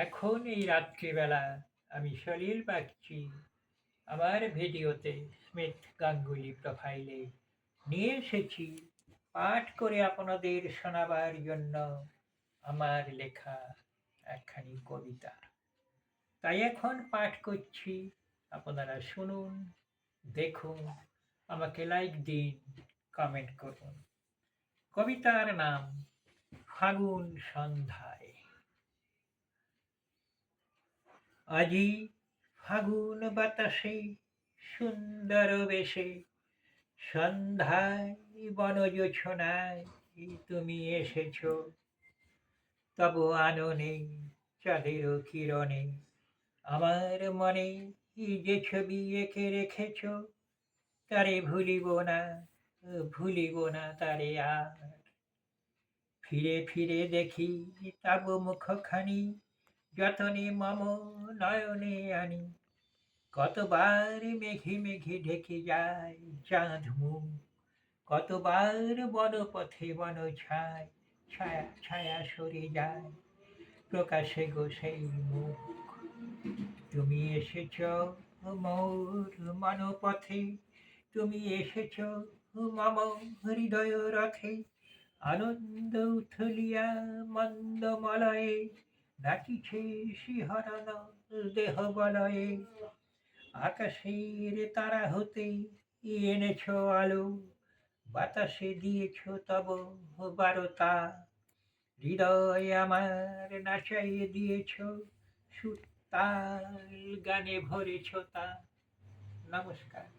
এখন এই রাত্রিবেলা আমি সলিল বাগচি আমার ভিডিওতে স্মিথ গাঙ্গুলি প্রোফাইলে নিয়ে এসেছি পাঠ করে আপনাদের শোনাবার জন্য আমার লেখা একখানি কবিতা। তাই এখন পাঠ করছি, আপনারা শুনুন, দেখুন, আমাকে লাইক দিন, কমেন্ট করুন। কবিতার নাম ফাগুন সন্ধ্যায়। আজি ফাগুন বাতাসে সুন্দর বেশে সন্ধ্যায় বনজোছনায় তুমি এসেছ, তব আননে চাঁদের কিরণে আমার মনে যে ছবি এঁকে রেখেছ, তারে ভুলিব না তারে আর। ফিরে ফিরে দেখি তব মুখখানি, যতনে মম নয়নে আনি। কতবার মেঘে মেঘে ঢেকে যায় চাঁদ মুখ, কতবার বনপথে বন ছায় ছায়া ছায়া সরে যায়, প্রকাশে গো সেই মুখ। তুমি এসেছ মোর মনপথে, তুমি এসেছ মম হৃদয় রথে। আনন্দ উথলিয়া মন্দ মলয়ে নাচিছে শিহরণ দেহ বলয়ে। আকাশের তারা হতে এনেছ আলো, বাতাসে দিয়েছ তব বারতা। হৃদয় আমার নাচাইয়ে দিয়েছ সুর, তাল গানে ভরেছ তা। নমস্কার।